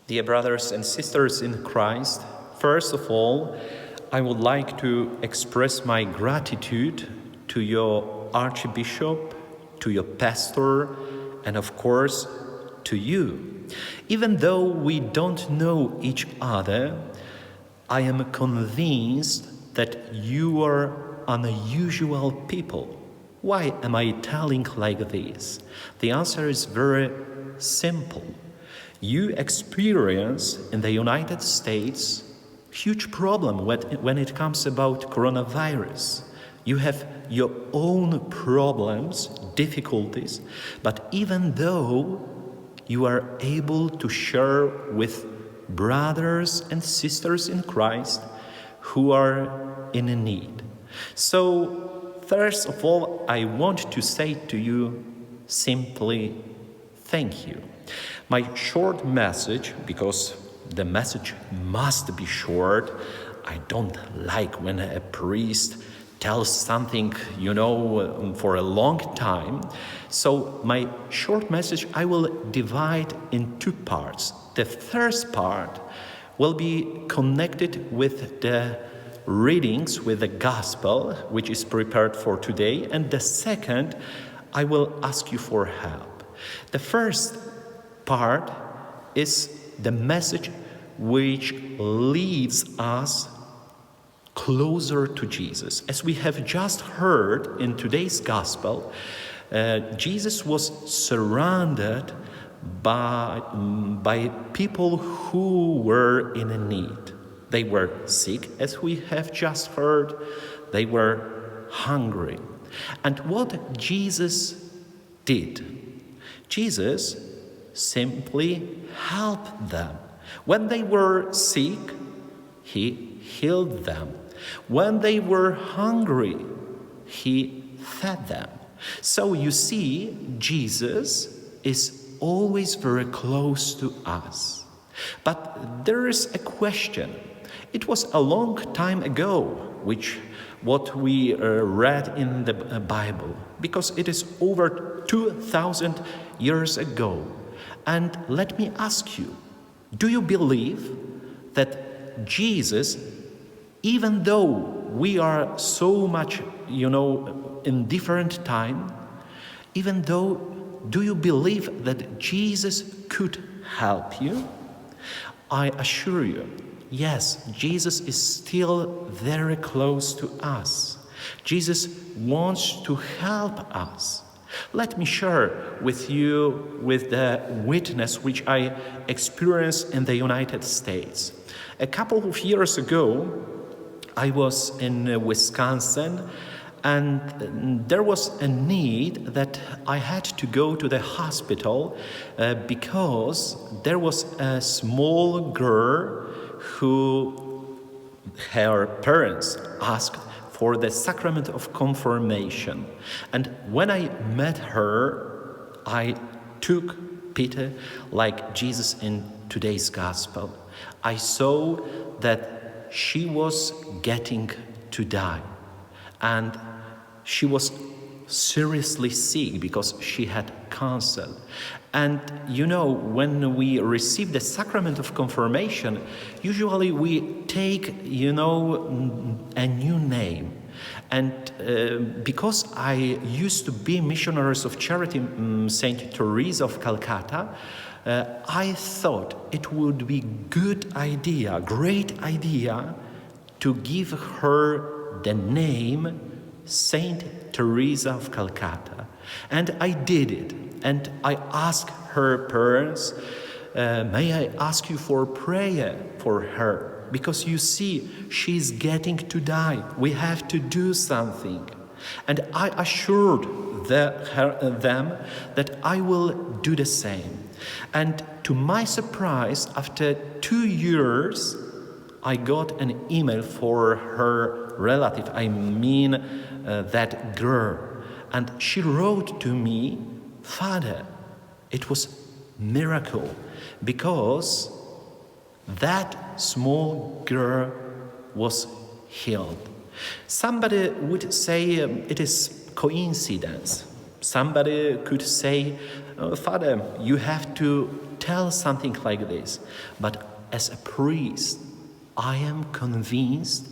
Dear brothers and sisters in Christ, first of all, I would like to express my gratitude to your Archbishop, to your pastor, and of course, to you. Even though we don't know each other, I am convinced that you are unusual people. Why am I telling like this? The answer is very simple. You experience in the United States huge problem when it comes about coronavirus. You have your own problems, difficulties, but even though you are able to share with brothers and sisters in Christ who are in need. So, first of all, I want to say to you simply thank you. My short message, because the message must be short, I don't like when a priest tells something, for a long time. So my short message I will divide in two parts. The first part will be connected with the readings, with the gospel, which is prepared for today. And the second, I will ask you for help. The first part is the message which leads us closer to Jesus. As we have just heard in today's gospel, Jesus was surrounded by people who were in need. They were sick, as we have just heard. They were hungry. And what Jesus did? Jesus simply helped them. When they were sick, he healed them. When they were hungry, he fed them. So you see, Jesus is always very close to us. But there is a question. It was a long time ago, what we read in the Bible, because it is over 2,000 years ago. And let me ask you, do you believe that Jesus, even though we are so much, in different time, do you believe that Jesus could help you? I assure you, yes, Jesus is still very close to us. Jesus wants to help us. Let me share with you with the witness which I experienced in the United States. A couple of years ago, I was in Wisconsin, and there was a need that I had to go to the hospital because there was a small girl who her parents asked for the sacrament of confirmation. And when I met her, I took pity like Jesus in today's gospel. I saw that she was getting to die. And she was seriously sick because she had cancer. And when we receive the sacrament of confirmation, usually we take, a new name. And because I used to be missionaries of charity, Saint Teresa of Calcutta, I thought it would be great idea, to give her the name Saint Teresa of Calcutta. And I did it. And I asked her parents, may I ask you for prayer for her? Because you see, she's getting to die. We have to do something. And I assured them that I will do the same. And to my surprise, after 2 years, I got an email for her relative, that girl. And she wrote to me, Father, it was miracle, because that small girl was healed. Somebody would say it is coincidence. Somebody could say Father, you have to tell something like this. But as a priest, I am convinced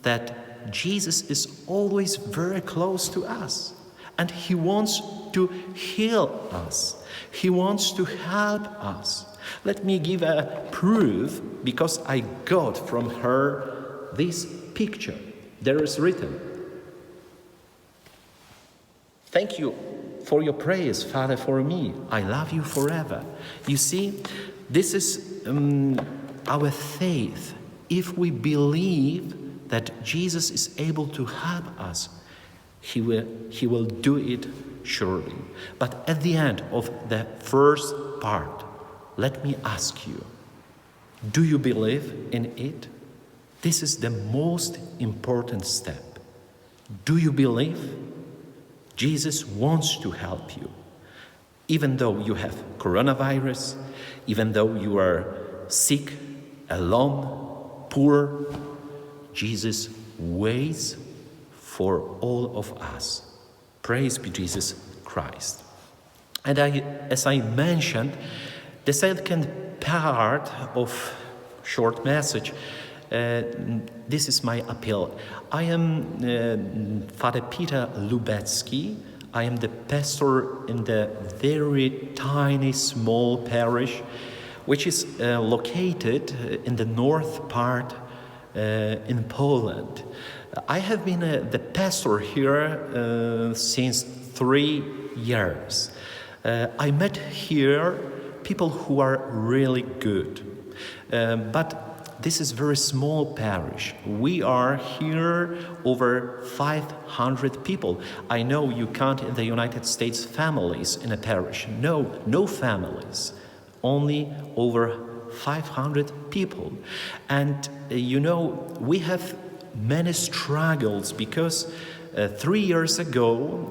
that Jesus is always very close to us, and he wants to heal us. He wants to help us. Let me give a proof, because I got from her this picture. There is written, "Thank you for your prayers, Father, for me. I love you forever." You see, this is our faith. If we believe that Jesus is able to help us, he will do it surely. But at the end of the first part, let me ask you, do you believe in it? This is the most important step. Do you believe? Jesus wants to help you. Even though you have coronavirus, even though you are sick, alone, poor, Jesus waits for all of us. Praise be Jesus Christ. And as I mentioned, the second part of short message, this is my appeal. I am Father Peter Lubecki. I am the pastor in the very tiny, small parish, which is located in the north part in Poland. I have been the pastor here since 3 years. I met here people who are really good, but this is very small parish. We are here over 500 people. I know you count in the United States families in a parish. No families, only over 500 people. And we have many struggles, because 3 years ago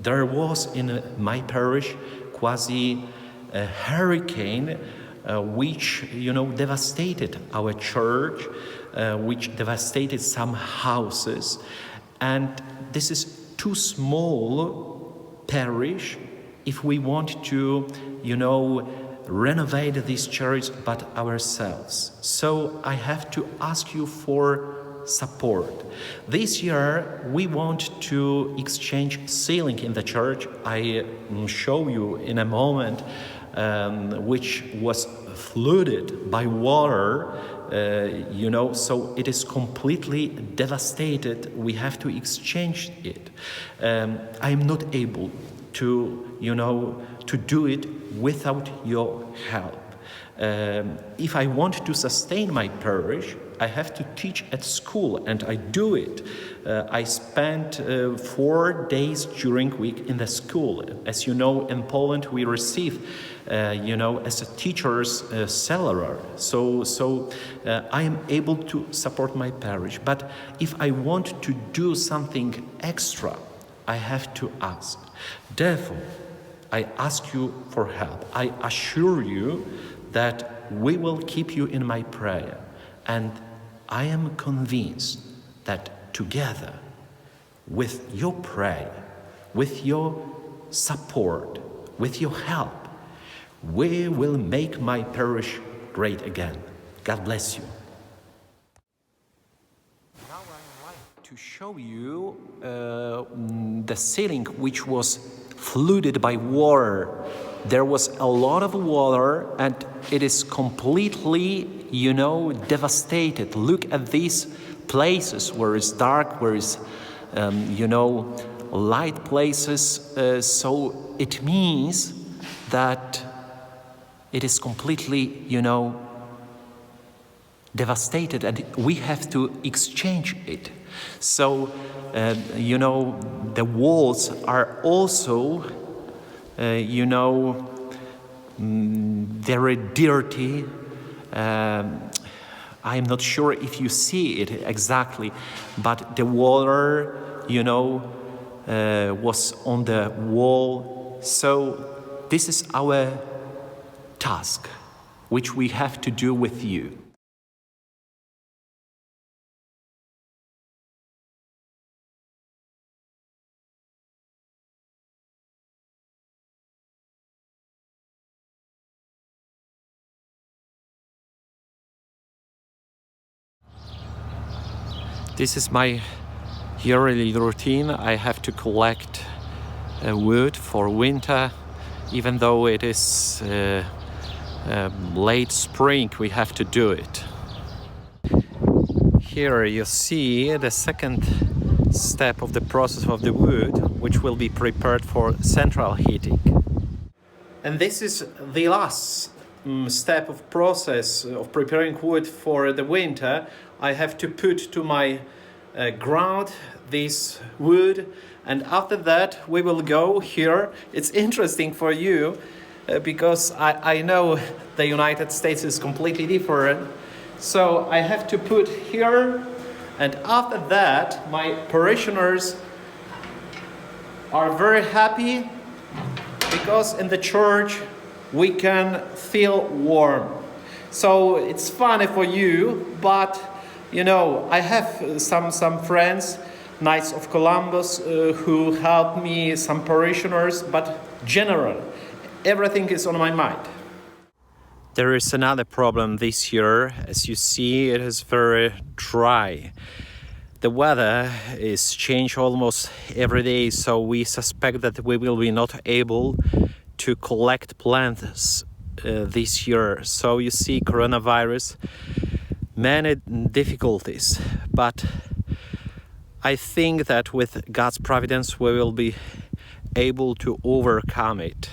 there was in my parish quasi a hurricane which devastated our church, which devastated some houses, and this is too small parish if we want to renovate this church but ourselves. So I have to ask you for support. This year we want to exchange ceiling in the church. I show you in a moment, which was flooded by water, so it is completely devastated. We have to exchange it. I am not able to do it without your help. If I want to sustain my parish, I have to teach at school, and I do it. I spent 4 days during week in the school. As you know, in Poland we receive, as a teacher's salary. So I am able to support my parish. But if I want to do something extra, I have to ask. Therefore, I ask you for help. I assure you that we will keep you in my prayer. And I am convinced that together, with your prayer, with your support, with your help, we will make my parish great again. God bless you. Now I would like to show you the ceiling which was flooded by water. There was a lot of water, and it is completely, devastated. Look at these places where it's dark, where it's, light places. So it means that it is completely, devastated, and we have to exchange it. So, the walls are also, very dirty. I'm not sure if you see it exactly, but the water, was on the wall. So this is our task, which we have to do with you. This is my yearly routine. I have to collect wood for winter, even though it is late spring, we have to do it. Here you see the second step of the process of the wood, which will be prepared for central heating. And this is the last step of process of preparing wood for the winter. I have to put to my ground this wood, and after that we will go here. It's interesting for you because I know the United States is completely different. So I have to put here, and after that my parishioners are very happy because in the church we can feel warm. So it's funny for you, but you know, I have some friends, Knights of Columbus, who help me, some parishioners, but general, everything is on my mind. There is another problem this year. As you see, it is very dry. The weather is changed almost every day, so we suspect that we will be not able to collect plants this year. So you see, coronavirus, many difficulties, but I think that with God's providence we will be able to overcome it.